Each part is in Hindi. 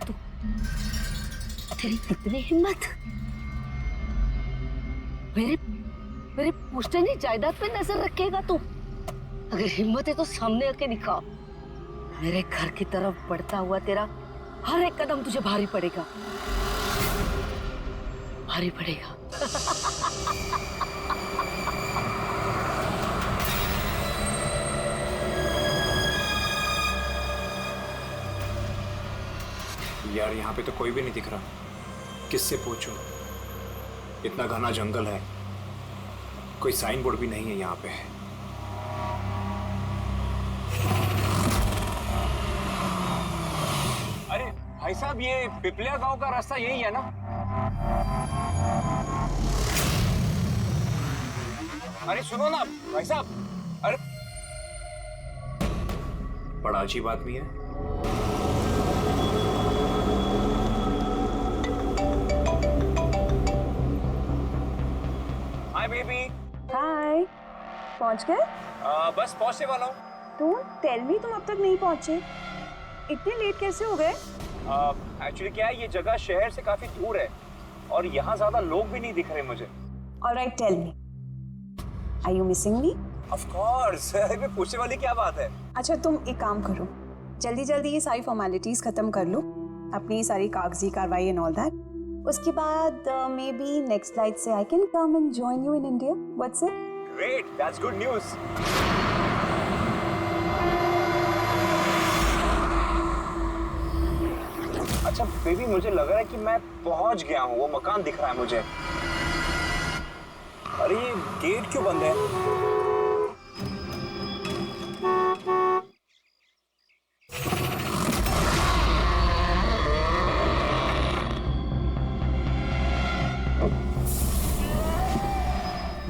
तू? तेरी कितनी हिम्मत! मेरे मेरे पुश्तैनी जायदाद पे नजर रखेगा तू? अगर हिम्मत है तो सामने आके दिखा। मेरे घर की तरफ बढ़ता हुआ तेरा हर एक कदम तुझे भारी पड़ेगा, भारी पड़ेगा। यार यहाँ पे तो कोई भी नहीं दिख रहा, किससे पूछूं? इतना घना जंगल है, कोई साइन बोर्ड भी नहीं है यहाँ पे। अरे भाई साहब, ये पिपलिया गांव का रास्ता यही है ना? अरे सुनो ना भाई साहब, अरे बड़ा अजीब आदमी है। Hi baby. हाय, पहुंच गए? बस पहुंचने वाला हूँ। डोंट टेल मी तुम अब तक नहीं पहुंचे। इतने लेट कैसे हो गए? एक्चुअली क्या है, ये जगह शहर से काफी दूर है और यहाँ ज्यादा लोग भी नहीं दिख रहे मुझे। Alright, tell me, are you missing me? Of course. मैं पूछने वाली क्या बात है? अच्छा, तुम एक काम करो, जल्दी जल्दी ये सारी फॉर्मेलिटीज खत्म कर लो, अपनी सारी कागजी कार्रवाई एंड ऑल दैट। उसके बाद मे बी नेक्स्ट फ्लाइट से I can come and join you in India. What's it? Great, that's good news. अच्छा बेबी, मुझे लग रहा है कि मैं पहुंच गया हूँ, वो मकान दिख रहा है मुझे। अरे ये गेट क्यों बंद है?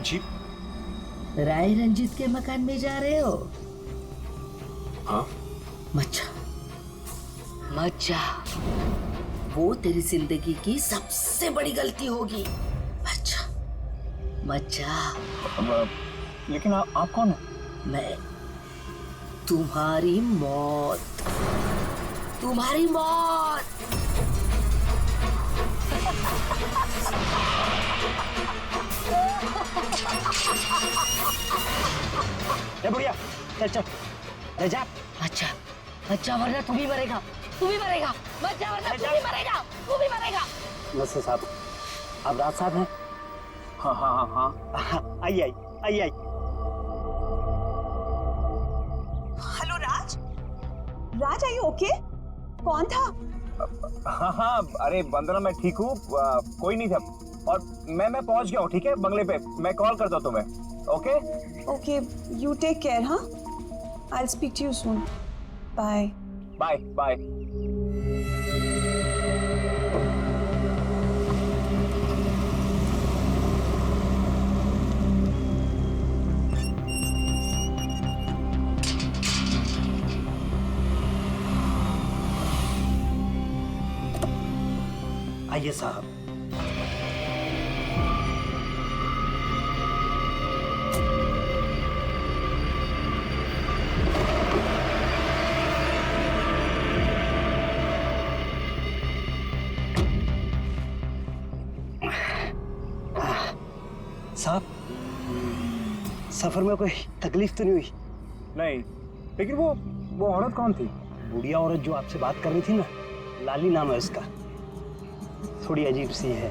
जी? राय रंजीत के मकान में जा रहे हो? हाँ? मत जा, वो तेरी जिंदगी की सबसे बड़ी गलती होगी। मत जा। लेकिन आप कौन है? मैं तुम्हारी मौत, तुम्हारी मौत। बुढ़िया, चल चल, ले जा। अच्छा वरना तू भी मरेगा, तू भी मरेगा। मत जा वरना तू भी मरेगा, तू भी मरेगा। नसीर साहब, आप राज साहब हैं? हाँ हाँ हाँ हाँ। आइए आइए। Hello Raj, Raj are you okay? कौन था? हाँ हाँ, अरे वंदना मैं ठीक हूँ, कोई नहीं था और मैं पहुंच गया हूँ। ठीक है, बंगले पे मैं कॉल करता हूँ तुम्हें। Okay okay, you take care. हाँ, I will speak to you soon. Bye bye bye. आइए साहब। साहब, सफर में कोई तकलीफ तो नहीं हुई? नहीं, लेकिन वो औरत कौन थी? बुढ़िया औरत जो आपसे बात कर रही थी ना, लाली नाम है उसका, थोड़ी अजीब सी है।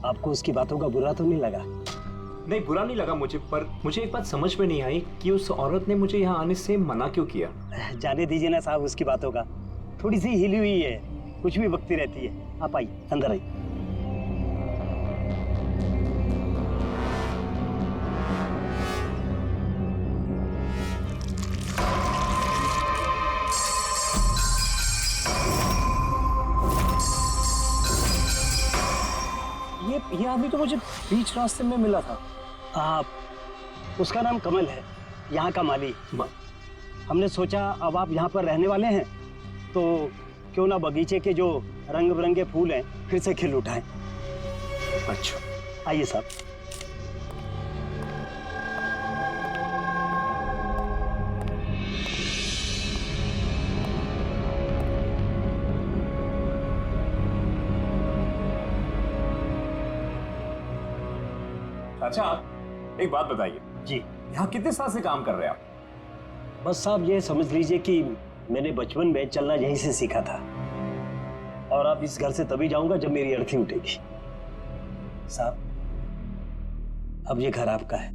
आपको उसकी बातों का बुरा तो नहीं लगा? नहीं, बुरा नहीं लगा मुझे, पर मुझे एक बात समझ में नहीं आई कि उस औरत ने मुझे यहाँ आने से मना क्यों किया। जाने दीजिए ना साहब उसकी बातों का, थोड़ी सी हिली हुई है, कुछ भी बकती रहती है। आप आइए, अंदर आइए। ये आदमी तो मुझे बीच रास्ते में मिला था। उसका नाम कमल है, यहाँ का माली। हमने सोचा अब आप यहाँ पर रहने वाले हैं तो क्यों ना बगीचे के जो रंग बिरंगे फूल हैं फिर से खिल उठाएं। अच्छा, आइए साहब। अच्छा एक बात बताइए, जी यहाँ कितने साल से काम कर रहे हैं आप? बस साहब ये समझ लीजिए कि मैंने बचपन में चलना यहीं से सीखा था, और अब इस घर से तभी जाऊंगा जब मेरी अर्थी उठेगी। साहब अब ये घर आपका है,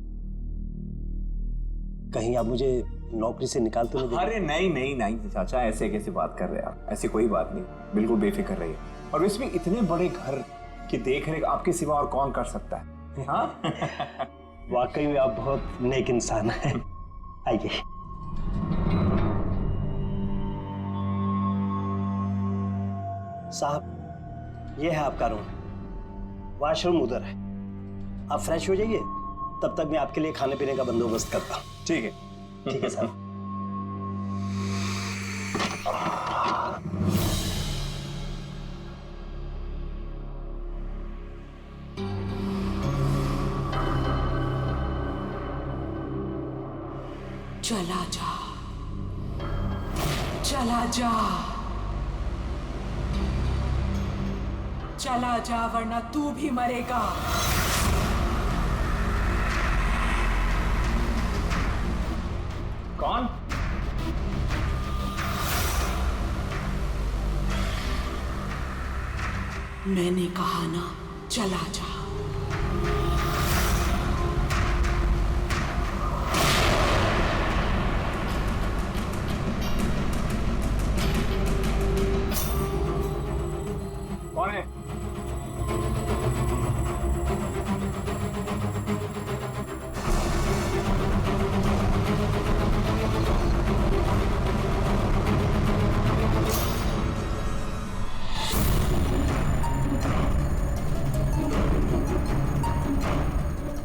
कहीं आप मुझे नौकरी से निकाल तो नहीं देंगे? अरे नहीं नहीं नहीं चाचा, ऐसे कैसे बात कर रहे हैं आप? ऐसी कोई बात नहीं, बिल्कुल बेफिक्र रहिए। और वैसे भी इतने बड़े घर की देखरेख आपके सिवा और कौन कर सकता है? हाँ वाकई में आप बहुत नेक इंसान हैं। आइए। साहब ये है आपका रूम, वॉशरूम उधर है, आप फ्रेश हो जाइए, तब तक मैं आपके लिए खाने पीने का बंदोबस्त करता हूँ। ठीक है। ठीक है साहब। चला जा, चला जा, चला जा, वरना तू भी मरेगा। कौन? मैंने कहा ना, चला जा। कौन है?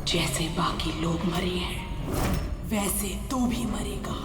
जैसे बाकी लोग मरे हैं, वैसे तू भी मरेगा।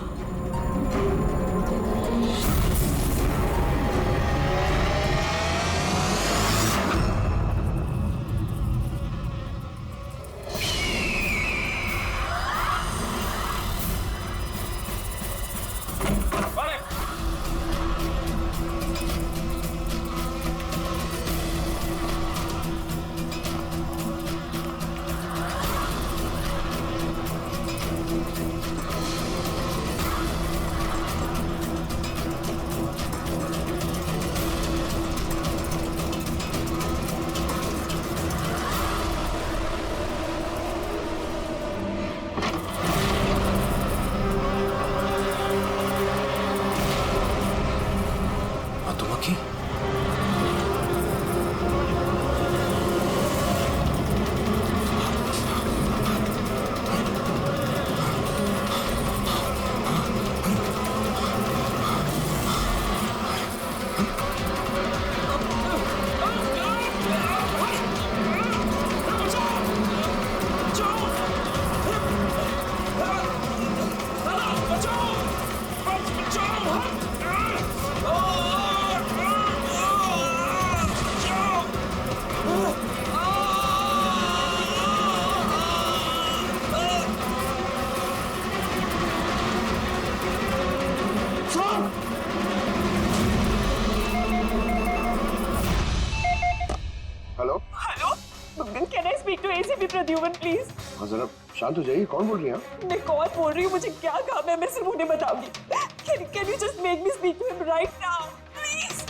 मधुमक्खी? Hello. Hello, can I speak to ACP Pradyuman please? हाँ जरा शांत हो जाइए, कौन बोल रही हैं आप? मैं कौन बोल रही हूँ, मुझे क्या काम है, मैं सिर्फ उन्हें बताऊंगी। Can you just make me speak to him right now please?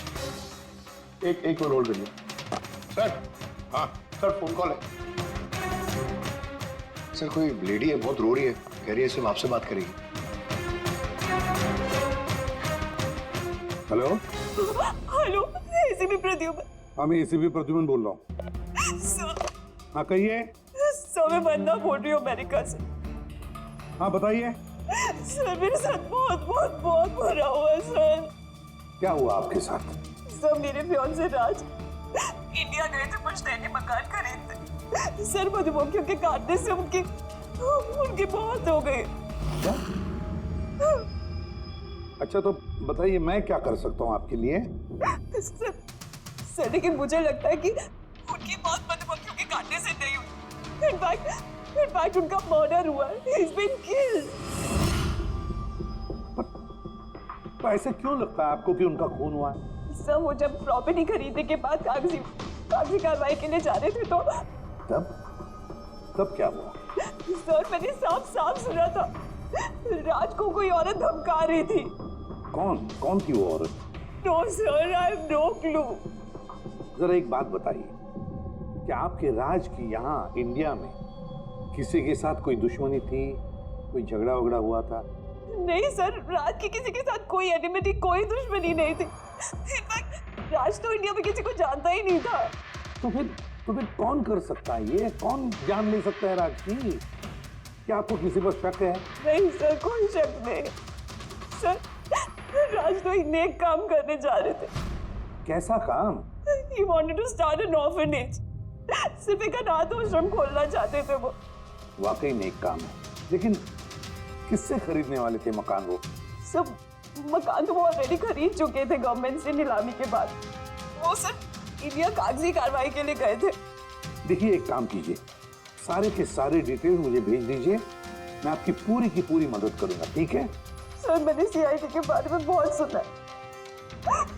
एक मिनट होल्ड करिए। सर। हाँ सर, फोन कॉल है। सर कोई लेडी है, बहुत रो रही है, कह रही है सिर्फ आपसे बात करेगी। हेलो। Hello, ACP Pradyuman. हाँ मैं एसीपी प्रद्युमन बोल रहा हूँ। सर, हाँ कहिए। सर मैं वंदना बोल रही हूँ अमेरिका से। हाँ बताइए। सर मेरे साथ बहुत बहुत बहुत बुरा हुआ है सर। क्या हुआ आपके साथ? सर मेरे फियांसे राज इंडिया गए थे कुछ नए मकान खरीदते। सर मधुमक्खियों के काटने से उनकी मौत हो गई। क्या? अच्छा तो बताइए मैं क्या कर सकता हूँ आपके लिए? सर लेकिन मुझे लगता है कि उनकी मौत मधुमक्खियों के काटने से नहीं हुई। इनफैक्ट उनका मर्डर हुआ है। He's been killed। तो ऐसे क्यों लगता है आपको कि उनका खून हुआ है? सर वो जब प्रॉपर्टी खरीदने के बाद कागजी कार्रवाई के लिए जा रहे थे तो तब तब क्या हुआ? सर मैंने साफ साफ सुना था, राज को कोई औरत धमका रही थी। कौन थी वो औरत? No sir, I have no clue. जरा एक बात बताइए, क्या आपके राज की यहाँ इंडिया में किसी के साथ कोई दुश्मनी थी, कोई झगड़ा वगड़ा हुआ था? नहीं सर, राज की किसी के साथ कोई एनिमिटी, कोई दुश्मनी नहीं थी। इनफैक्ट राज तो इंडिया में किसी को जानता ही नहीं था। तो फिर कौन कर सकता है ये? कौन जान ले सकता है राज की? क्या आपको किसी पर शक है? नहीं सर, कोई शक नहीं। सर राज तो एक नेक काम करने जा रहे थे। कैसा काम? He wanted to start an orphanage. सिर्फ एक अनाथ आश्रम खोलना चाहते थे वो। वाकई नेक काम है, लेकिन किससे खरीदने वाले थे मकान वो? सब मकान तो वो ऑलरेडी खरीद चुके थे गवर्नमेंट से नीलामी के बाद। वो सर इंडिया कागजी कार्रवाई के लिए गए थे। देखिए, एक काम कीजिए, सारे के सारे डिटेल मुझे भेज दीजिए, मैं आपकी पूरी की पूरी मदद करूंगा, ठीक है? सर मैंने सीआईडी के बारे में बहुत सुना है।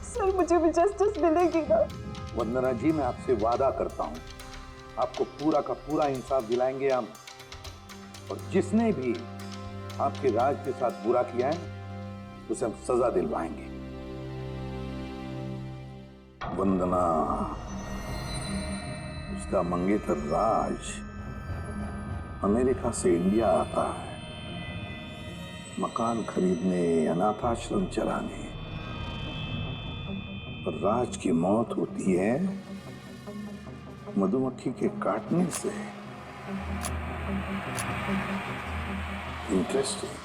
सर मुझे भी जस्टिस मिलेगी ना? वंदना जी, मैं आपसे वादा करता हूँ, आपको पूरा का पूरा इंसाफ दिलाएंगे हम, और जिसने भी आपके राज के साथ बुरा किया है उसे हम सजा दिलवाएंगे। वंदना, उसका मंगेतर राज अमेरिका से इंडिया आता है मकान खरीदने, अनाथ आश्रम चलाने, और राज की मौत होती है मधुमक्खी के काटने से। इंटरेस्टिंग।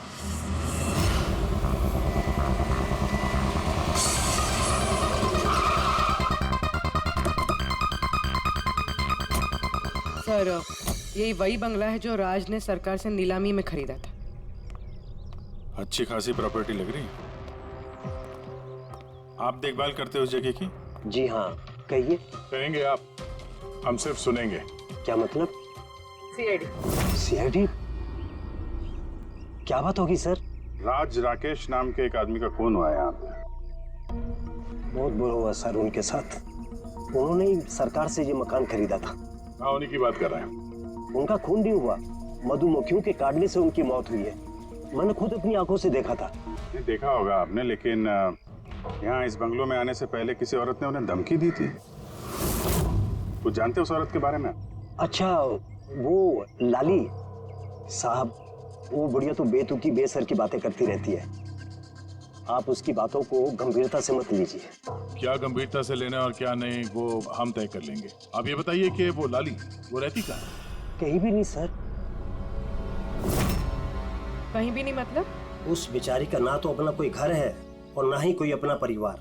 सर यही वही बंगला है जो राज ने सरकार से नीलामी में खरीदा था। अच्छी खासी प्रॉपर्टी लग रही है। आप देखभाल करते हो उस जगह की? जी हाँ, कहिए। कहेंगे आप, हम सिर्फ सुनेंगे। क्या मतलब? सीआईडी? क्या बात होगी सर? राज राकेश नाम के एक आदमी का खून हुआ है यहाँ पे। बहुत बुरा हुआ सर उनके साथ। उन्होंने ही सरकार से ये मकान खरीदा था। हाँ, उन्हीं की बात कर रहे हैं। उनका खून नहीं हुआ, मधुमक्खियों के काटने से उनकी मौत हुई है। मैंने खुद अपनी आंखों से देखा था। नहीं देखा होगा आपने, लेकिन यहाँ इस बंगलों में आने से पहले किसी औरत ने उन्हें धमकी दी थी। कुछ जानते हो उस औरत के बारे में? अच्छा, वो लाली साहब, वो बुढ़िया तो बेतुकी बेसर की बातें करती रहती है। आप उसकी बातों को गंभीरता से मत लीजिए। क्या गंभीरता से लेना और क्या नहीं वो हम तय कर लेंगे। आप ये बताइए कि वो लाली वो रहती कहाँ? कहीं भी नहीं सर। कहीं भी नहीं मतलब? उस बेचारी का ना तो अपना कोई घर है और ना ही कोई अपना परिवार।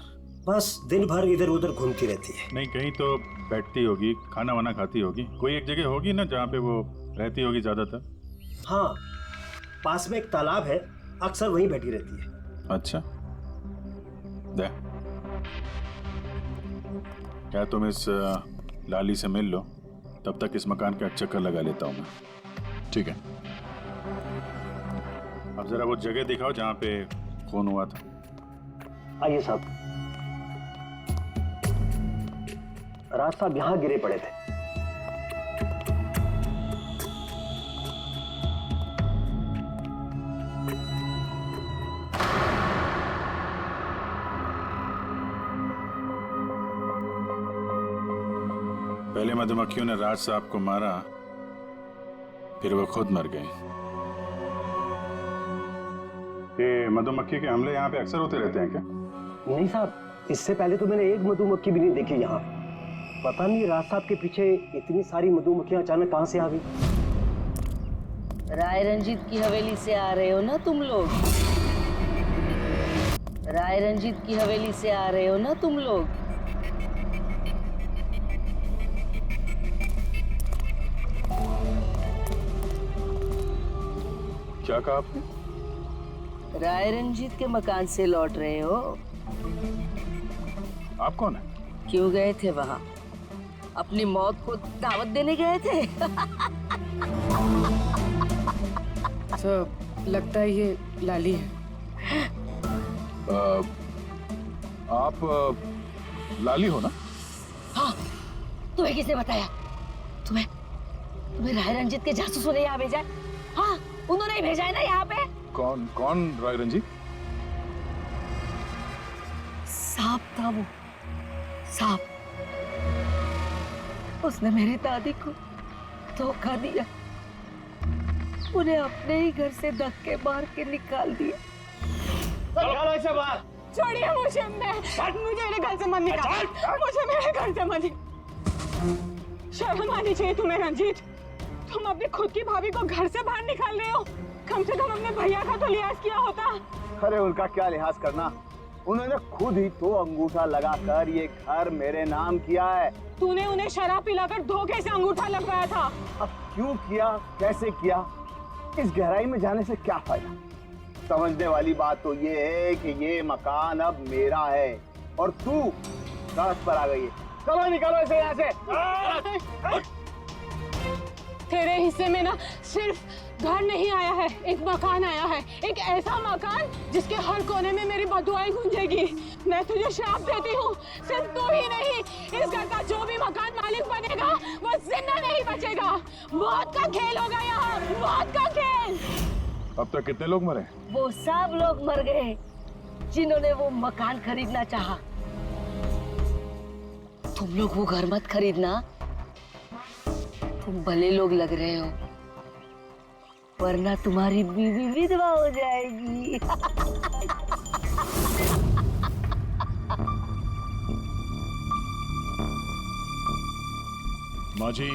बस दिन भर इधर उधर घूमती रहती है। नहीं, कहीं तो बैठती होगी, खाना वाना खाती होगी, कोई एक जगह होगी ना जहाँ पे वो रहती होगी ज्यादातर। हाँ, पास में एक तालाब है, अक्सर वहीं बैठी रहती है। अच्छा, दे क्या तुम इस लाली से मिल लो, तब तक इस मकान का चक्कर लगा लेता हूँ मैं। ठीक है, अब जरा वो जगह दिखाओ जहाँ पे खून हुआ था। आइए साहब। राज साहब यहाँ गिरे पड़े थे। पहले मधुमक्खियों ने राज साहब को मारा, फिर वो खुद मर गए। ये मधुमक्खी के हमले यहाँ पे अक्सर होते रहते हैं क्या? नहीं साहब, इससे पहले तो मैंने एक मधुमक्खी भी नहीं देखी यहाँ। पता नहीं राज साहब के पीछे इतनी सारी मधुमक्खियां अचानक कहाँ से आ गई। राय रंजीत की हवेली से आ रहे हो ना तुम लोग? राय रंजीत की हवेली से आ रहे हो ना तुम लोग? क्या कहा आपने? राय रंजीत के मकान से लौट रहे हो? आप कौन है? क्यों गए थे वहां? अपनी मौत को दावत देने गए थे? सर लगता है ये लाली है। आप लाली हो ना? हाँ, तुम्हें किसने बताया? तुम्हें राय रंजीत के जासूसों ने यहाँ भेजा है? हाँ, उन्होंने ही भेजा है ना यहाँ पे। कौन कौन राय रंजीत? सांप था वो, सांप। उसने मेरी दादी को धोखा दिया, उन्हें अपने ही घर से धक्के मार के निकाल दिया। निकालो इसे बाहर। छोड़िए मुझे, मुझे मेरे घर से मत निकाल, मुझे मेरे घर से मत। शर्म आनी चाहिए तुम्हें रंजीत, तुम अपनी खुद की भाभी को घर से बाहर निकाल रहे हो। कम से कम अपने भैया का तो लिहाज किया होता। अरे उनका क्या लिहाज करना, उन्होंने खुद ही तो अंगूठा लगाकर ये घर मेरे नाम किया है। तूने उन्हें शराब पिलाकर धोखे से अंगूठा लगवाया था। अब क्यों किया, कैसे किया, इस गहराई में जाने से क्या फायदा। समझने वाली बात तो ये है कि ये मकान अब मेरा है और तू सड़क पर आ गई है। चलो निकालो इसे यहाँ से। तेरे हिस्से में ना सिर्फ घर नहीं आया है, एक मकान आया है, एक ऐसा मकान जिसके हर कोने में मेरी बदुआएं गूंजेगी। मैं तुझे श्राप देती हूँ, सिर्फ तू ही नहीं, इस घर का जो भी मकान मालिक बनेगा वो जिंदा नहीं बचेगा। मौत का खेल होगा यहाँ, मौत का खेल। अब तक कितने लोग मरे? वो सब लोग मर गए जिन्होंने वो मकान खरीदना चाहा। तुम लोग वो घर मत खरीदना, तुम भले लोग लग रहे हो, वरना तुम्हारी बीवी विधवा हो जाएगी। माँ जी,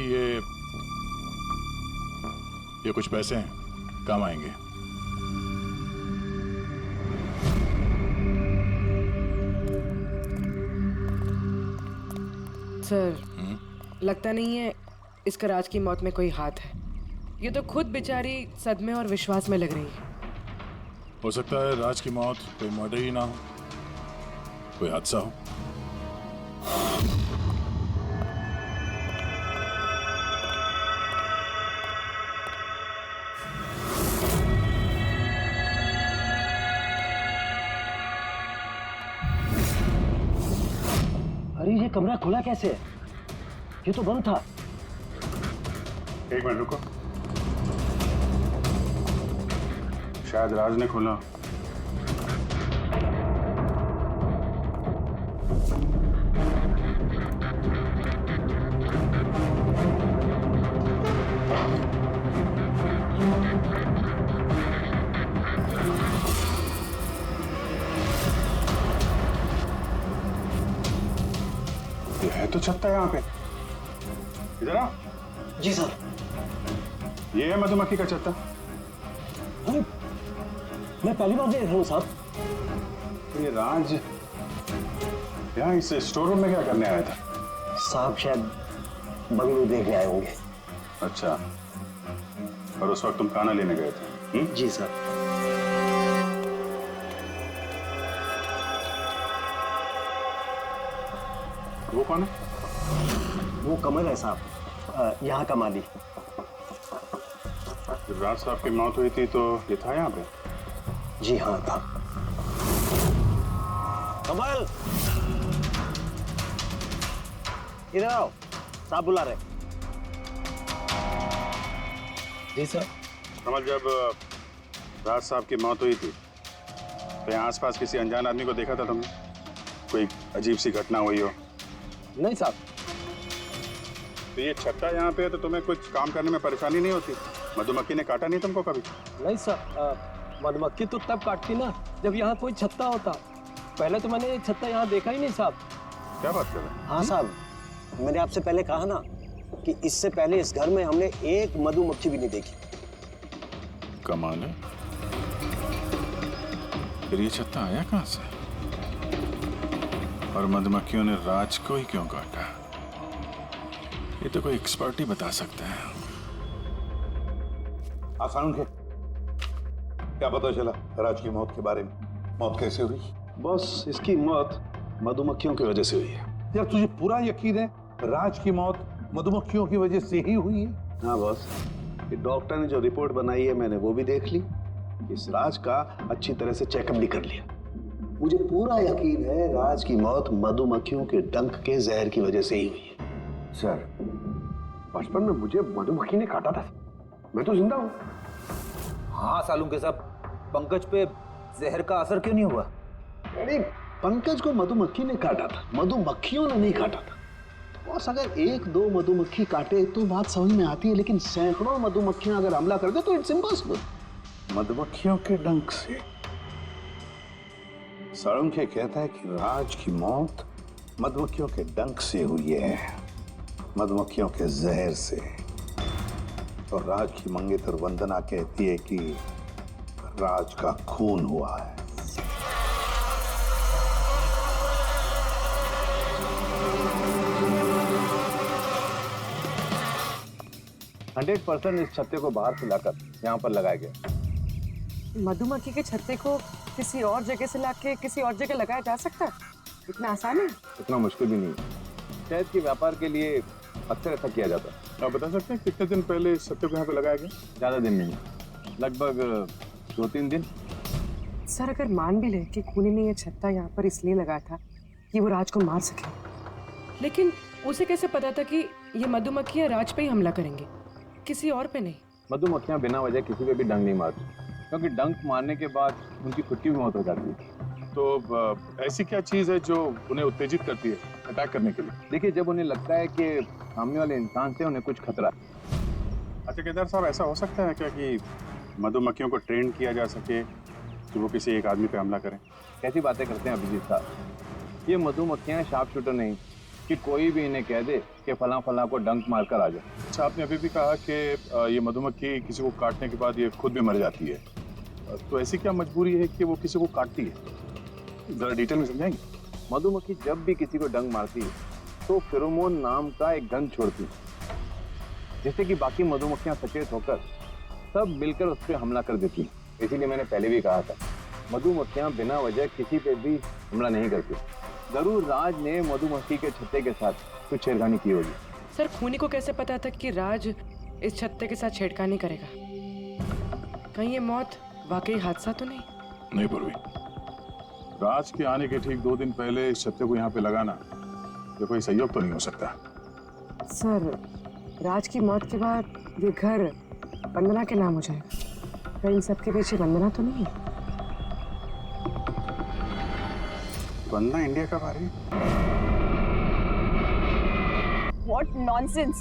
ये कुछ पैसे हैं, काम आएंगे। सर, लगता नहीं है इसका राज की मौत में कोई हाथ है। ये तो खुद बेचारी सदमे और विश्वास में लग रही है। हो सकता है राज की मौत कोई मर्डर ही ना हो, कोई हादसा हो। अरे ये कमरा खुला कैसे है? ये तो बंद था। एक मिनट रुको, शायद राज ने खोला। ये है तो छत्ता यहाँ पे। इधर आ। जी सर। ये है मधुमक्खी का छत्ता। अरे मैं पहली बार देख रहा हूँ साहब। तो ये राज यहाँ इस स्टोर रूम में क्या करने आया था? साहब शायद बंगलू देखने आए होंगे। अच्छा, और उस वक्त तुम खाना लेने गए थे? जी सर। वो कौन है? वो कमल है साहब, यहाँ का माली। जब राज साहब की मौत हुई थी तो ये था यहाँ पे? जी हाँ था। कमल, इधर आओ, साहब बुला रहे। जी सर। कमल, जब राज साहब की मौत हुई थी तो यहाँ आसपास किसी अनजान आदमी को देखा था तुमने? कोई अजीब सी घटना हुई हो? नहीं साहब। तो ये छत्ता यहाँ पे है तो तुम्हें कुछ काम करने में परेशानी नहीं होती? मधुमक्खी ने काटा नहीं तुमको कभी? नहीं सर, मधुमक्खी तो तब काटती ना जब यहाँ कोई छत्ता होता। पहले तो मैंने छत्ता यहाँ देखा ही नहीं साहब। क्या बात कर रहे हैं? हाँ साहब, मैंने आपसे पहले कहा ना कि इससे पहले इस घर में हमने एक मधुमक्खी भी नहीं देखी। कमाल है, फिर ये छत्ता आया कहाँ से? और मधुमक्खियों ने राज को ही क्यों काटा? ये तो कोई एक्सपर्ट ही बता सकता है। आसान के क्या पता चला राज की मौत के बारे में? मौत कैसे हुई? बस इसकी मौत मधुमक्खियों की वजह से हुई है। यार तुझे पूरा यकीन है राज की मौत मधुमक्खियों की वजह से ही हुई है? हाँ बॉस, ये डॉक्टर ने जो रिपोर्ट बनाई है मैंने वो भी देख ली, इस राज का अच्छी तरह से चेकअप भी कर लिया। मुझे पूरा यकीन है राज की मौत मधुमक्खियों के डंक के जहर की वजह से ही हुई है। सर, बचपन में मुझे मधुमक्खी ने काटा था, मैं तो जिंदा हूँ। हाँ सालूम के साहब, पंकज पे जहर का असर क्यों नहीं हुआ? नहीं, पंकज को मधुमक्खी ने काटा था, मधुमक्खियों ने नहीं काटा था। बॉस, अगर एक दो मधुमक्खी काटे तो बात समझ में आती है, लेकिन सैकड़ों मधुमक्खियां अगर हमला कर दे तो इट्स इम्पॉसिबल। मधुमक्खियों के डंक से साळुंखे कहता है कि राज की मौत मधुमक्खियों के डंक से हुई है, मधुमक्खियों के जहर से। और राज की मंगेतर वंदना कहती है कि राज का खून हुआ है। इस छत्ते को बाहर से लाकर यहाँ पर लगाया गया। मधुमक्खी के छत्ते को किसी और जगह से लाके किसी और जगह लगाया जा सकता है? इतना आसान है? इतना मुश्किल भी नहीं। शहद के व्यापार के लिए अक्सर ऐसा किया जाता है। आप बता सकते हैं कितने दिन पहले इस छत्ते को यहाँ पे लगाया गया? ज्यादा दिन नहीं, लगभग 2-3 दिन। सर, अगर मान भी ले कि खूनी ने ये छत्ता यहाँ पर इसलिए लगाया था कि वो राज को मार सके, लेकिन उसे कैसे पता था कि ये मधुमक्खियाँ राज पे ही हमला करेंगे, किसी और पे नहीं? मधुमक्खियाँ बिना वजह किसी पे भी डंक नहीं मारती, क्योंकि डंक मारने के बाद उनकी खुद की भी मौत हो जाती है। तो ऐसी क्या चीज है जो उन्हें उत्तेजित करती है अटैक करने के लिए? देखिए, जब उन्हें लगता है कि सामने वाले इंसान से उन्हें कुछ खतरा है। अच्छा केदार साहब, ऐसा हो सकता है क्या कि मधुमक्खियों को ट्रेन किया जा सके कि वो किसी एक आदमी पे हमला करें? कैसी बातें करते हैं अभिजीत साहब, ये मधुमक्खियाँ शार्प शूटर नहीं कि कोई भी इन्हें कह दे कि फला फला को डंक मारकर आ जाए। अच्छा, आपने अभी भी कहा कि ये मधुमक्खी किसी को काटने के बाद ये खुद भी मर जाती है, तो ऐसी क्या मजबूरी है कि वो किसी को काटती है? जरा डिटेल में समझाएंगे? मधुमक्खी जब भी किसी को डंक मारती है तो फेरोमोन नाम का एक गंध छोड़ती है, जिससे कि बाकी मधुमक्खियां सचेत होकर सब मिलकर उस पर हमला कर देती हैं। इसीलिए मैंने पहले भी कहा था, मधुमक्खियां बिना वजह किसी पे भी हमला नहीं करती। जरूर राज ने मधुमक्खी के छत्ते के साथ कुछ छेड़खानी की होगी। सर, खूनी को कैसे पता था कि राज इस छत्ते के साथ छेड़खानी करेगा? कहीं ये मौत वाकई हादसा तो नहीं? नहीं पूर्वी, राज के आने के ठीक 2 दिन पहले इस छत्ते को यहाँ पे लगाना ये कोई संयोग तो नहीं हो सकता। सर, राज की मौत के बाद ये घर वंदना के नाम हो जाएगा, कहीं इन सबके पीछे वंदना तो नहीं है? वंदना इंडिया कब आ रही है? What nonsense!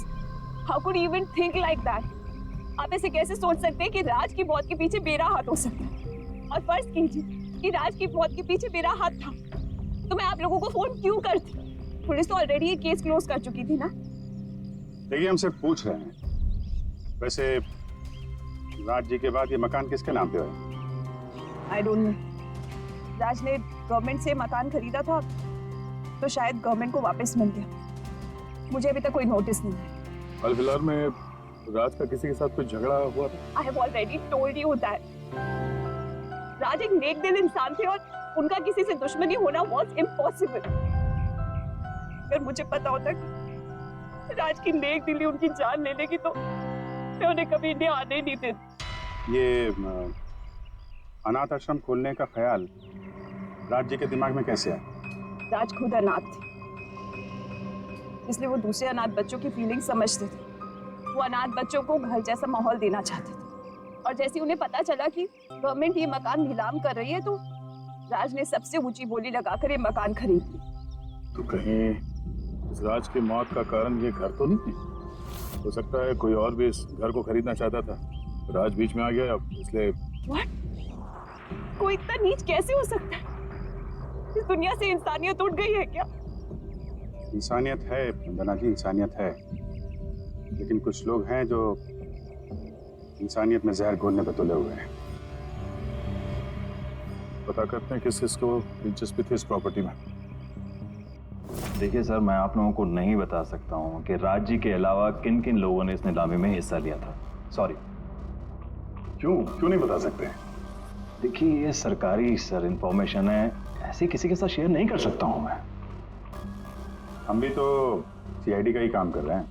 How could you even think like that? आप ऐसे कैसे सोच सकते हैं कि राज की मौत के पीछे मेरा हाथ हो सकता है? और फर्ज कीजिए कि राज की मौत के पीछे मेरा हाथ था, तो मैं आप लोगों को फोन क्यों करती? पुलिस तो ऑलरेडी ये केस क्लोज कर चुकी थी ना। देखिए, हम सिर्फ पूछ रहे हैं। वैसे राज जी के बाद ये मकान किसके नाम पे है? I don't know. राज ने गवर्नमेंट से मकान खरीदा था, तो शायद गवर्नमेंट को वापस मिल गया। मुझे अभी तक कोई नोटिस नहीं है। हाल फिलहाल में राज का किसी के साथ कुछ झगड़ा हुआ था? I have already told you that Raj एक नेक दिल इंसान थे और उनका किसी से दुश्मनी होना वाज इम्पॉसिबल। अगर मुझे पता होता कि राज की नेक दिली उनकी जान ले लेगी तो मैं उन्हें कभी इंडिया आने ही नहीं देती। ये अनाथ आश्रम खोलने का ख्याल राज जी के दिमाग में कैसे आया? राज खुद अनाथ थे, इसलिए वो दूसरे अनाथ बच्चों की फीलिंग समझते थे। वो अनाथ बच्चों को घर जैसा माहौल देना चाहते थे, और जैसे उन्हें पता चला कि गवर्नमेंट ये मकान नीलाम कर रही है तो राज ने सबसे ऊंची बोली लगाकर ये मकान खरीद ली। तो कहीं इस राज की मौत का कारण ये घर तो नहीं? हो सकता है कोई और भी इस घर को खरीदना चाहता था, राज बीच में आ गया इसलिए। What? कोई इतना नीच कैसे हो सकता है? इस दुनिया से इंसानियत उठ गई है क्या? इंसानियत है वंदना जी, इंसानियत है, लेकिन कुछ लोग हैं जो इंसानियत में जहर घोलने पे तुले हुए हैं। पता करते हैं किस किस को दिलचस्पी थी इस प्रॉपर्टी में। देखिए सर, मैं आप लोगों को नहीं बता सकता हूँ कि राज जी के अलावा किन किन लोगों ने इस नीलामी में हिस्सा लिया था। सॉरी। क्यों नहीं बता सकते? देखिए, ये सरकारी सर इंफॉर्मेशन है, ऐसे किसी के साथ शेयर नहीं कर सकता हूँ मैं। हम भी तो सीआईडी का ही काम कर रहे हैं।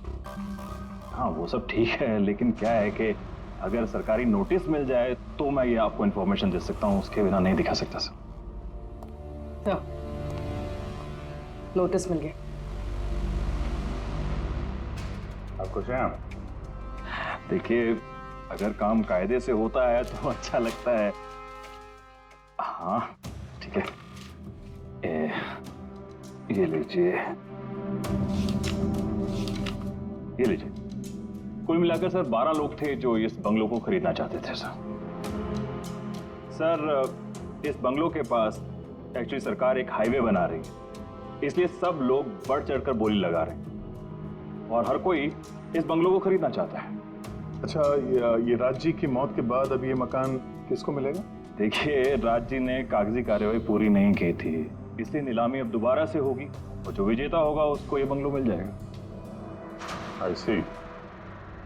हाँ, वो सब ठीक है, लेकिन क्या है कि अगर सरकारी नोटिस मिल जाए तो मैं ये आपको इन्फॉर्मेशन दे सकता हूँ, उसके बिना नहीं दिखा सकता सर। नोटिस मिल गया। आप खुश हैं आप? देखिए, अगर काम कायदे से होता है तो अच्छा लगता है। हाँ ठीक है, ये लीजिए, ये लीजिए। कुल मिलाकर सर 12 लोग थे जो इस बंगलो को खरीदना चाहते थे सर। सर इस बंगलो के पास एक्चुअली सरकार एक हाईवे बना रही है, इसलिए सब लोग बढ़ चढ़कर बोली लगा रहे हैं और हर कोई इस बंगलो को खरीदना चाहता है। अच्छा, ये राज जी की मौत के बाद अब ये मकान किसको मिलेगा? देखिए, राज जी ने कागजी कार्यवाही पूरी नहीं की थी, इसलिए नीलामी अब दोबारा से होगी और जो विजेता होगा उसको ये बंगलो मिल जाएगा। आई सी।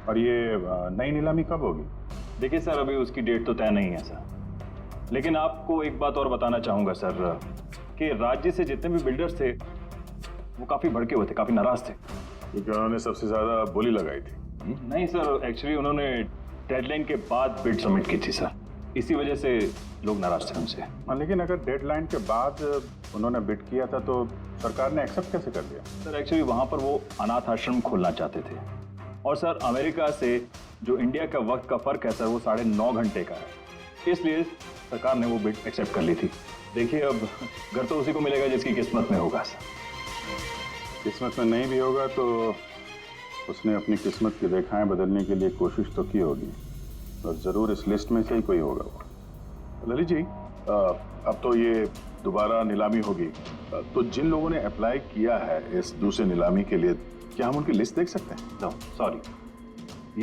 और ये नई नीलामी कब होगी? देखिए सर, अभी उसकी डेट तो तय नहीं है सर, लेकिन आपको एक बात और बताना चाहूंगा सर कि राज्य से जितने भी बिल्डर्स थे वो काफी भड़के हुए थे, काफी नाराज थे, क्योंकि उन्होंने सबसे ज्यादा बोली लगाई थी। नहीं सर, एक्चुअली उन्होंने डेडलाइन के बाद बिड सबमिट की थी सर, इसी वजह से लोग नाराज थे उनसे। लेकिन अगर डेडलाइन के बाद उन्होंने बिड किया था तो सरकार ने एक्सेप्ट कैसे कर लिया? सर एक्चुअली वहां पर वो अनाथ आश्रम खोलना चाहते थे और सर अमेरिका से जो इंडिया का वक्त का फर्क है सर वो 9.5 घंटे का है, इसलिए सरकार ने वो बिड एक्सेप्ट कर ली थी। देखिए, अब घर तो उसी को मिलेगा जिसकी किस्मत में होगा सर। किस्मत में नहीं भी होगा तो उसने अपनी किस्मत की रेखाएं बदलने के लिए कोशिश तो की होगी और जरूर इस लिस्ट में से ही कोई होगा वो। ललित जी, अब तो ये दोबारा नीलामी होगी, तो जिन लोगों ने अप्लाई किया है इस दूसरे नीलामी के लिए, क्या हम उनकी लिस्ट देख सकते हैं? नो सॉरी,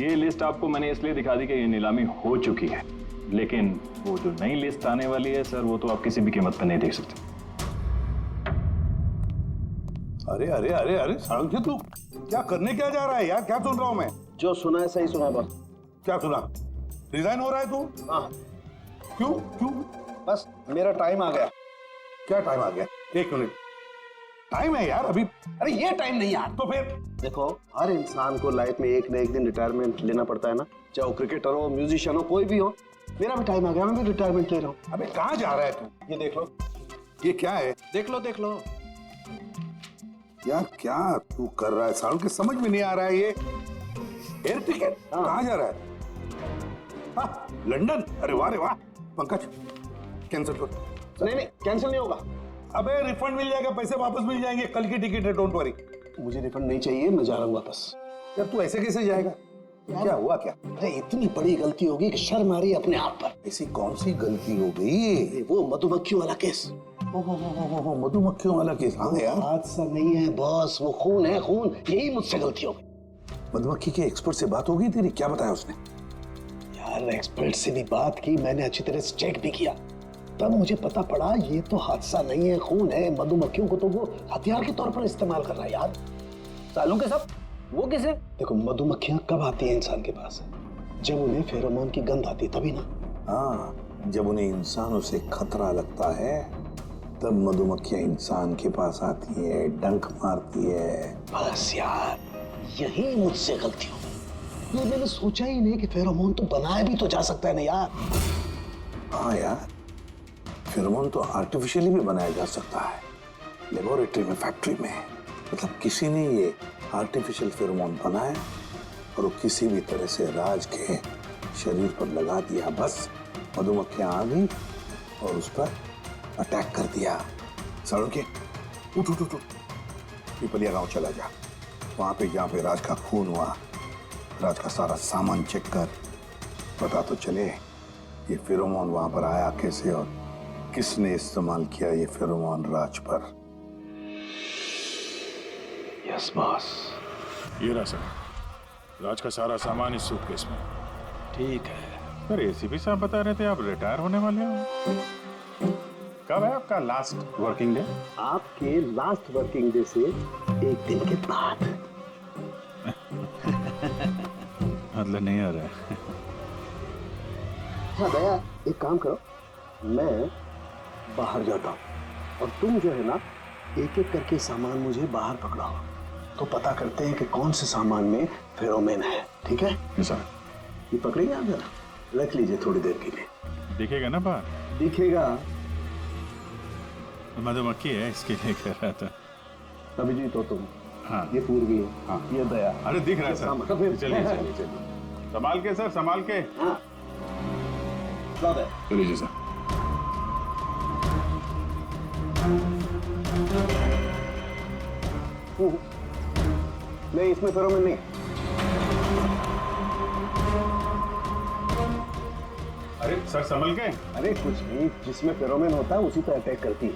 ये लिस्ट आपको मैंने इसलिए दिखा दी कि ये नीलामी हो चुकी है, लेकिन वो जो नई लिस्ट आने वाली है सर वो तो आप किसी भी कीमत पर नहीं देख सकते। अरे अरे अरे अरे सारंग, तू क्या करने क्या जा रहा है यार? क्या सुन रहा हूं मैं? जो सुना है सही सुना बस। क्या सुना? रिजाइन हो रहा है तू? हाँ। क्यों क्यों? बस मेरा टाइम आ गया। क्या टाइम आ गया? 1 मिनट टाइम है यार अभी। अरे ये टाइम नहीं यार। तो फिर देखो, हर इंसान को लाइफ में एक न एक दिन रिटायरमेंट लेना पड़ता है ना, चाहे वो क्रिकेटर हो, म्यूजिशियन हो, कोई भी हो। मेरा भी टाइम आ गया, मैं भी रिटायरमेंट ले रहा हूँ। अबे कहाँ जा रहा है तू? ये देख लो। ये क्या है? देख लो देख लो। यार क्या तू कर रहा है सारुण? के समझ में नहीं आ रहा है ये एयर टिकट कहाँ जा रहा है? हाँ, लंदन। अरे वाह रे वाह। पंकज कैंसिल कर। नहीं कैंसिल नहीं होगा। अबे रिफंड मिल जाएगा, पैसे वापस मिल जाएंगे, कल की टिकट है, डोंट वरी। मुझे रिफंड नहीं चाहिए, मैं जा रहा हूँ वापस। यार तू ऐसे कैसे जाएगा? क्या हुआ क्या? अरे इतनी बड़ी गलती होगी कि शर्म आ रही है अपने आप पर। ऐसी कौन सी गलती हो गई? वो मधुमक्खियों वाला केस। मधुमक्खियों वाला केस? हाँ यार, हादसा नहीं है बॉस, वो खून है खून। यही मुझसे गलती हो गई। मधुमक्खी के एक्सपर्ट से बात हो गई तेरी? क्या बताया उसने? यार एक्सपर्ट से भी बात की, मैंने अच्छी तरह से चेक भी किया, तब मुझे पता पड़ा ये तो हादसा नहीं है, खून है। मधुमक्खियों को तो वो हथियार के तौर पर इस्तेमाल कर रहा है यार। सालों के सब वो किसे? देखो, मधुमक्खियां कब आती हैं इंसान के पास? जब उन्हें फेरोमोन की गंध आती, तभी ना। हाँ, जब उन्हें इंसानों से खतरा लगता है तब मधुमक्खियां इंसान के पास आती है, डंक मारती है। बस यार, यही मुझसे गलती हो गई। ये मैंने सोचा ही नहीं कि फेरोमोन तो बनाया भी तो जा सकता है ना यार। हाँ यार, फेरोमोन तो आर्टिफिशियली भी बनाया जा सकता है, लेबोरेटरी में, फैक्ट्री में। मतलब किसी ने ये आर्टिफिशियल फेरोमोन बनाया और वो किसी भी तरह से राज के शरीर पर लगा दिया, बस मधुमक्खियां आ गई और उस पर अटैक कर दिया। सड़क के उठ उठ उठ, पिपलिया गांव चला जा, वहां पे जहाँ पे राज का खून हुआ, राज का सारा सामान चेक कर, पता तो चले ये फेरोमोन वहां पर आया कैसे और किसने इस्तेमाल किया ये फेरोमोन राज पर। Yes boss. ये रहा सर, राज का सारा सामान इस सूटकेस में। ठीक है। सर एसीपी साहब बता रहे थे आप रिटायर होने वाले हो। कब है आपका लास्ट वर्किंग डे? आपके लास्ट वर्किंग डे से 1 दिन के बाद। मतलब नहीं आ रहा है। हाँ दया, एक काम करो, मैं बाहर जाता हूँ और तुम जो है ना, एक एक करके सामान मुझे बाहर पकड़ाओ, तो पता करते हैं कि कौन से सामान में फेरोमोन है। ठीक है सर? ये पकड़ेंगे आप? जरा रख लीजिए थोड़ी देर के लिए। दिखेगा ना बाहर? दिखेगा। मधुमक्खी है इसके लिए कह रहा था। अभिजीत हो तुम? हाँ। ये पूर्वी है। हाँ। ये दया। अरे दिख रहा है सर। चलिए चलिए चलिए चलिए, संभाल के सर, संभाल के। चलिए जी सर। नहीं, इसमें फेरोमोन नहीं। अरे सर संभल के। अरे कुछ नहीं, जिसमें फेरोमोन होता है उसी पे अटैक करती है।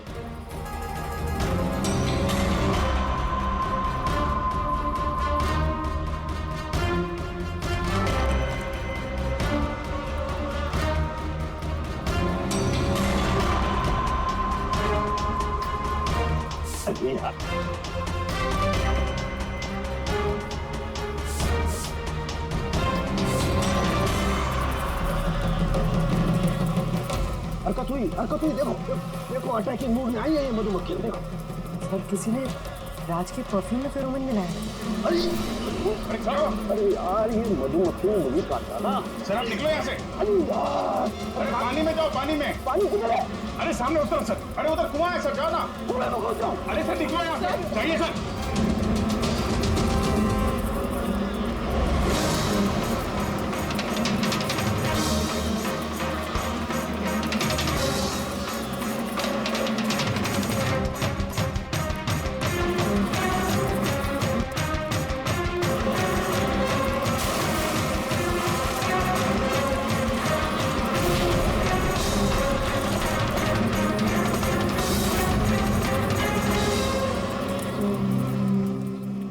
अरे यार, हरकत हुई, देखो देखो, अटैकिंग मूड में आई है ये मधुमक्खी, देखो। सर किसी ने राज के परफ्यूम में फेरोमोन मिलाया। अरे यार, ये मधुमक्खी ने मुझे काटा ना। सर आप निकलो यहाँ से। अरे यार, अरे पानी में जाओ, पानी में। पानी किधर है? अरे सामने उतर सर। अरे उधर कुआं है सर, जाओ ना। जाओ। अरे सर निकलो यहाँ से, जाइए सर।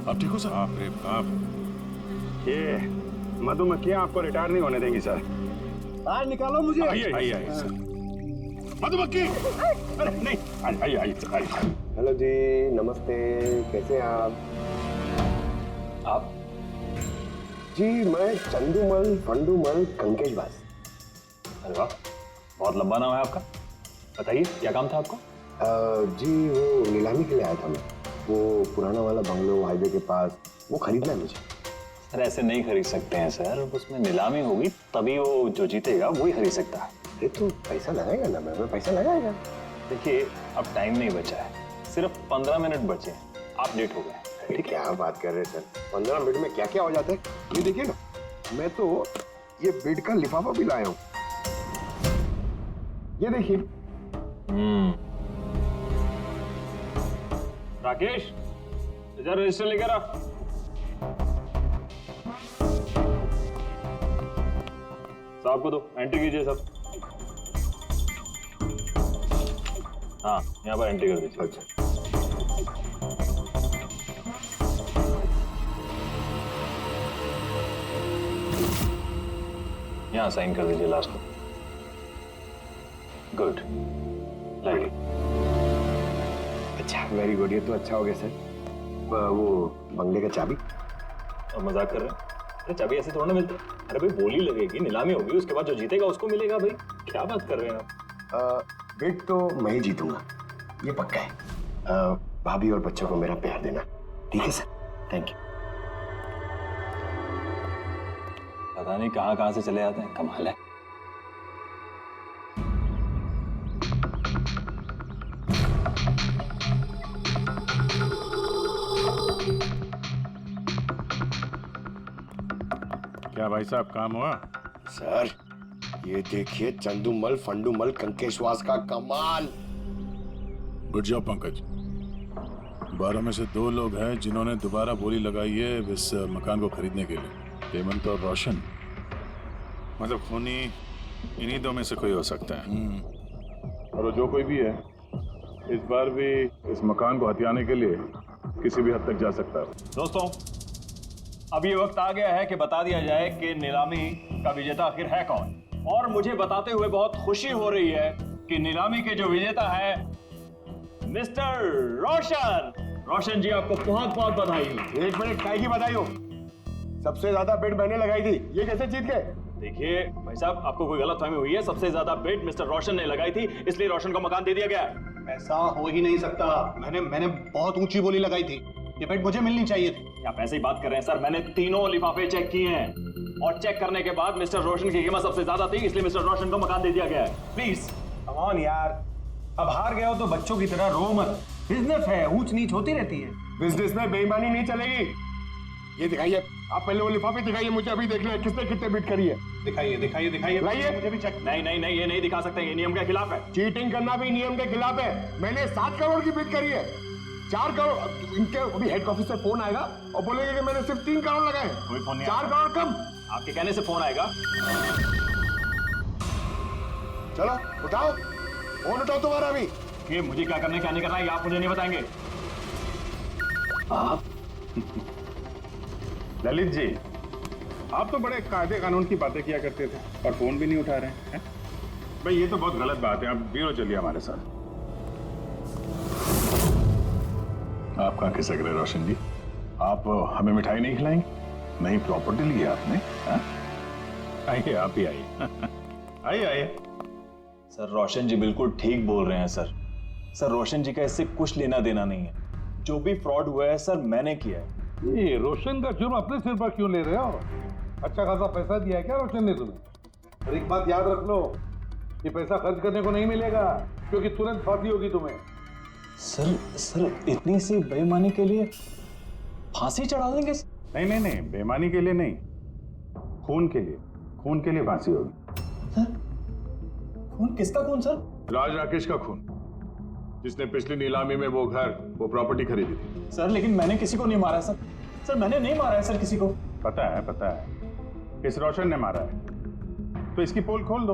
आप ठीक हो सर? बाप रे बाप, ये मधुमक्खियां आपको रिटायर नहीं होने देंगी सर। बाहर निकालो मुझे। आइए आइए आइए सर। मधुमक्खी, अरे नहीं, आइए आइए आइए। हेलो जी, नमस्ते, कैसे हैं आप? जी मैं चंदूमल फंडूमल कंकेशवास। अरे वाह, बहुत लंबा नाम है आपका। बताइए क्या काम था आपको? जी वो नीलामी के लिए आया था मैं। वो पुराना वाला बंगलो हाईवे के पास, वो खरीदना है मुझे। सर ऐसे नहीं खरीद सकते हैं सर, उसमें नीलामी होगी तभी वो जो जीतेगा वही खरीद सकता है। अरे तो पैसा लगाएगा ना, मैं पैसा लगाएगा। देखिए अब टाइम नहीं बचा है, सिर्फ 15 मिनट बचे हैं, आप लेट हो गए। अरे क्या बात कर रहे हैं सर, 15 मिनट में क्या क्या हो जाता है। ये देखिए ना, मैं तो ये बेड का लिफाफा भी लाया हूँ, ये देखिए। राकेश, इधर रजिस्टर लेकर आ। साहब को दो, एंट्री कीजिए सब। हाँ यहाँ पर एंट्री कर दीजिए। अच्छा, यहाँ साइन कर दीजिए लास्ट में। गुड, लाइए। अच्छा वेरी गुड, ये तो अच्छा हो गया सर। वो बंगले का चाबी। और मजाक कर रहे हैं? अरे चाबी ऐसे थोड़ा ना मिलता है। अरे भाई बोली लगेगी, नीलामी होगी, उसके बाद जो जीतेगा उसको मिलेगा। भाई क्या बात कर रहे हैं आप? बेट तो मैं ही जीतूंगा, ये पक्का है। भाभी और बच्चों को मेरा प्यार देना, ठीक है सर? Thank you. पता नहीं कहाँ कहाँ से चले जाते हैं, कमाल है। क्या भाई साहब काम हुआ? सर ये देखिए, चंदूमल फंडूमल कंकेशवास का कमाल। Good job Pankaj. 12 में से 2 लोग हैं जिन्होंने दोबारा बोली लगाई है इस मकान को खरीदने के लिए, हेमंत और रोशन। मतलब खूनी इन्हीं 2 में से कोई हो सकता है। और वो जो कोई भी है, इस बार भी इस मकान को हथियाने के लिए किसी भी हद तक जा सकता है। दोस्तों अब ये वक्त आ गया है कि बता दिया जाए कि नीलामी का विजेता आखिर है कौन। और मुझे बताते हुए बहुत खुशी हो रही है कि नीलामी के जो विजेता है मिस्टर रोशन। रोशन जी आपको बहुत बहुत बधाई। 1 मिनट, काय की बधाई हो? सबसे ज्यादा बेट मैंने लगाई थी, ये कैसे जीत गए? देखिए भाई साहब, आपको कोई गलतफहमी हुई है। सबसे ज्यादा बेट मिस्टर रोशन ने लगाई थी, इसलिए रोशन को मकान दे दिया गया। ऐसा हो ही नहीं सकता। मैंने बहुत ऊंची बोली लगाई थी, ये बेट मुझे मिलनी चाहिए थी। आप ऐसे ही बात कर रहे हैं सर, मैंने तीनों लिफाफे चेक किए हैं और चेक करने के बाद मिस्टर रोशन की कीमत सबसे ज्यादा थी, इसलिए मिस्टर रोशन को मकान दे दिया गया है। प्लीज कम ऑन यार, अब हार गए हो तो बच्चों की तरह रो मत। बिजनेस है, ऊंच नीच होती रहती है। बिजनेस में बेईमानी नहीं चलेगी। ये दिखाइए, आप पहले वो लिफाफे दिखाइए, मुझे अभी देखना है किसने कितने बिट करी है। दिखाइए दिखाइए दिखाइए, लाइए। मुझे भी चेक। नहीं नहीं नहीं, ये नहीं दिखा सकते, ये नियम के खिलाफ है। चीटिंग करना भी नियम के खिलाफ है। मैंने 7 करोड़ की बिट करी है। 4 करोड़ इनके अभी हेड ऑफिस से फोन आएगा और बोलेंगे कि मैंने सिर्फ 3 करोड़ लगाए। कोई फोन नहीं 4 करोड़ कम। आपके कहने से फोन आएगा। चलो उठाओ, फोन उठाओ तुम्हारा अभी। ये मुझे क्या करना है क्या नहीं करना है, ये आप मुझे नहीं बताएंगे। आप ललित जी, आप तो बड़े कायदे कानून की बातें किया करते थे और फोन भी नहीं उठा रहे हैं। भाई ये तो बहुत गलत बात है। आप ब्यूरो चलिए हमारे साथ। आप कहाँ खिसक रहे रोशन जी? आप हमें मिठाई नहीं खिलाएंगे? नई प्रॉपर्टी ली है आपने? आइए, आप ही आइए। आइए आइए। सर रोशन जी बिल्कुल ठीक बोल रहे हैं सर। सर रोशन जी का इससे कुछ लेना देना नहीं है। जो भी फ्रॉड हुआ है सर मैंने किया है। ये रोशन का जुर्म अपने सिर पर क्यों ले रहे हो? अच्छा खासा पैसा दिया है क्या रोशन ने तुम्हें? और एक बात याद रख लो, ये पैसा खर्च करने को नहीं मिलेगा, क्योंकि तुरंत फांसी होगी तुम्हें। सर इतनी सी बेईमानी के लिए फांसी चढ़ा देंगे? नहीं नहीं नहीं, बेईमानी के लिए नहीं, खून के लिए। खून के लिए फांसी होगी। सर खून किसका खून सर? राज राकेश का खून, जिसने पिछली नीलामी में वो घर, वो प्रॉपर्टी खरीदी थी। सर लेकिन मैंने किसी को नहीं मारा सर। सर मैंने नहीं मारा है सर किसी को। पता है। इस रोशन ने मारा है, तो इसकी पोल खोल दो,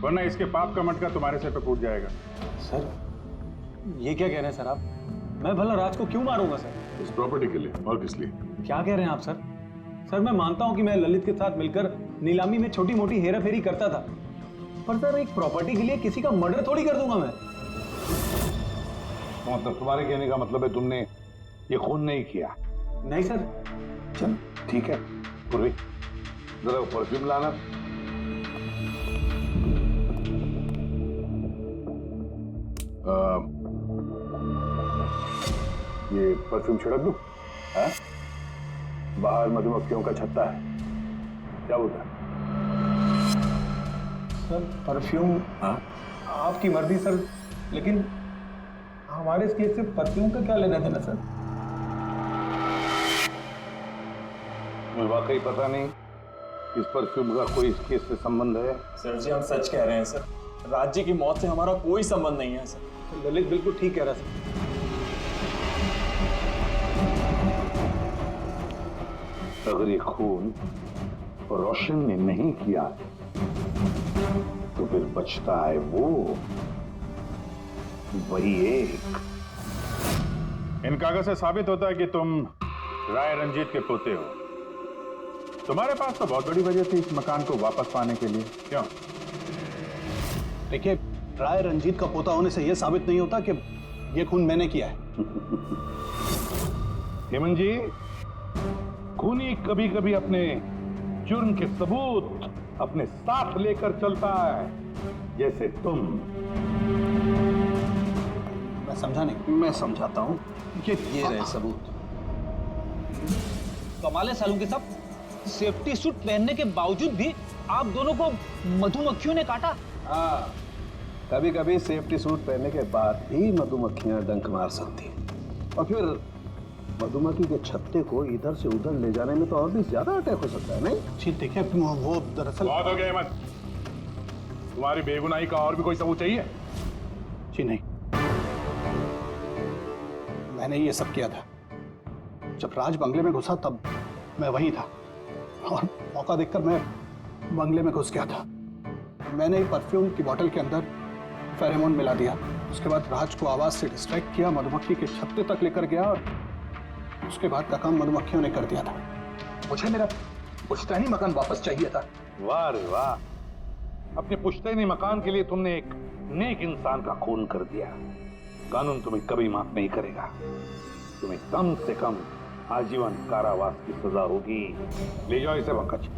वरना इसके पाप का मटका तुम्हारे सिर पे फूट जाएगा। सर ये क्या कह रहे हैं सर आप? मैं भला राज को क्यों मारूंगा सर? इस प्रॉपर्टी के लिए, और किस लिए? क्या कह रहे हैं आप सर? सर मैं मानता हूं कि मैं ललित के साथ मिलकर नीलामी में छोटी मोटी हेरा फेरी करता था, पर सर एक प्रॉपर्टी के लिए किसी का मर्डर थोड़ी कर दूंगा मैं। मतलब तुम्हारे कहने का मतलब है तुमने ये खून नहीं किया? नहीं सर। चल ठीक है, पूर्वी जरा परफ्यूम लाना। ये परफ्यूम छिड़क दूं? हाँ? बाहर मधुमक्खियों का छत्ता है, क्या बोलता है? Sir perfume? हाँ? आपकी मर्जी सर, लेकिन हमारे इस केस से परफ्यूम का क्या लेना देना सर? मुझे वाकई पता नहीं इस परफ्यूम का कोई इस केस से संबंध है। सर जी हम सच कह रहे हैं सर, राज्य की मौत से हमारा कोई संबंध नहीं है सर। ललित बिल्कुल ठीक कह रहा सर। अगर ये खून रोशन ने नहीं किया तो फिर बचता है वही एक। इन कागज से साबित होता है कि तुम राय रंजीत के पोते हो। तुम्हारे पास तो बहुत बड़ी वजह थी इस मकान को वापस पाने के लिए, क्यों? देखिए, राय रंजीत का पोता होने से यह साबित नहीं होता कि यह खून मैंने किया है। हेमंत जी, खूनी कभी कभी अपने जुर्म के सबूत अपने साथ लेकर चलता है, जैसे तुम। मैं समझा नहीं। मैं समझाता हूँ। ये रहे सबूत। कमाल है सालू के साहब, सेफ्टी सूट पहनने के बावजूद भी आप दोनों को मधुमक्खियों ने काटा। हाँ, कभी कभी सेफ्टी सूट पहनने के बाद भी मधुमक्खियां डंक मार सकती हैं, और फिर मधुमक्खी के छत्ते को इधर से उधर ले जाने में तो और भी ज्यादा अटैक हो सकता है, नहीं? जी देखिए, वो दरअसल बहुत हो गया हेमंत, तुम्हारी बेगुनाही का और भी कोई सबूत चाहिए? जी नहीं, मैंने ये सब किया था। जब राज बंगले में घुसा तब मैं वहीं था, और मौका देखकर मैं बंगले में घुस गया था। मैंने परफ्यूम की बोतल के अंदर फेरोमोन मिला दिया। उसके बाद राज को आवाज से डिस्ट्रैक्ट किया, मधुमक्खी के छत्ते तक लेकर गया, और उसके बाद का काम मधुमक्खियों ने कर दिया था। मुझे मेरा पुश्तैनी मकान वापस चाहिए था। वाह रे वाह, अपने पुश्तैनी मकान के लिए तुमने एक नेक इंसान का खून कर दिया। कानून तुम्हें कभी माफ नहीं करेगा। तुम्हें कम से कम आजीवन कारावास की सजा होगी। ले जाओ इसे पंकज।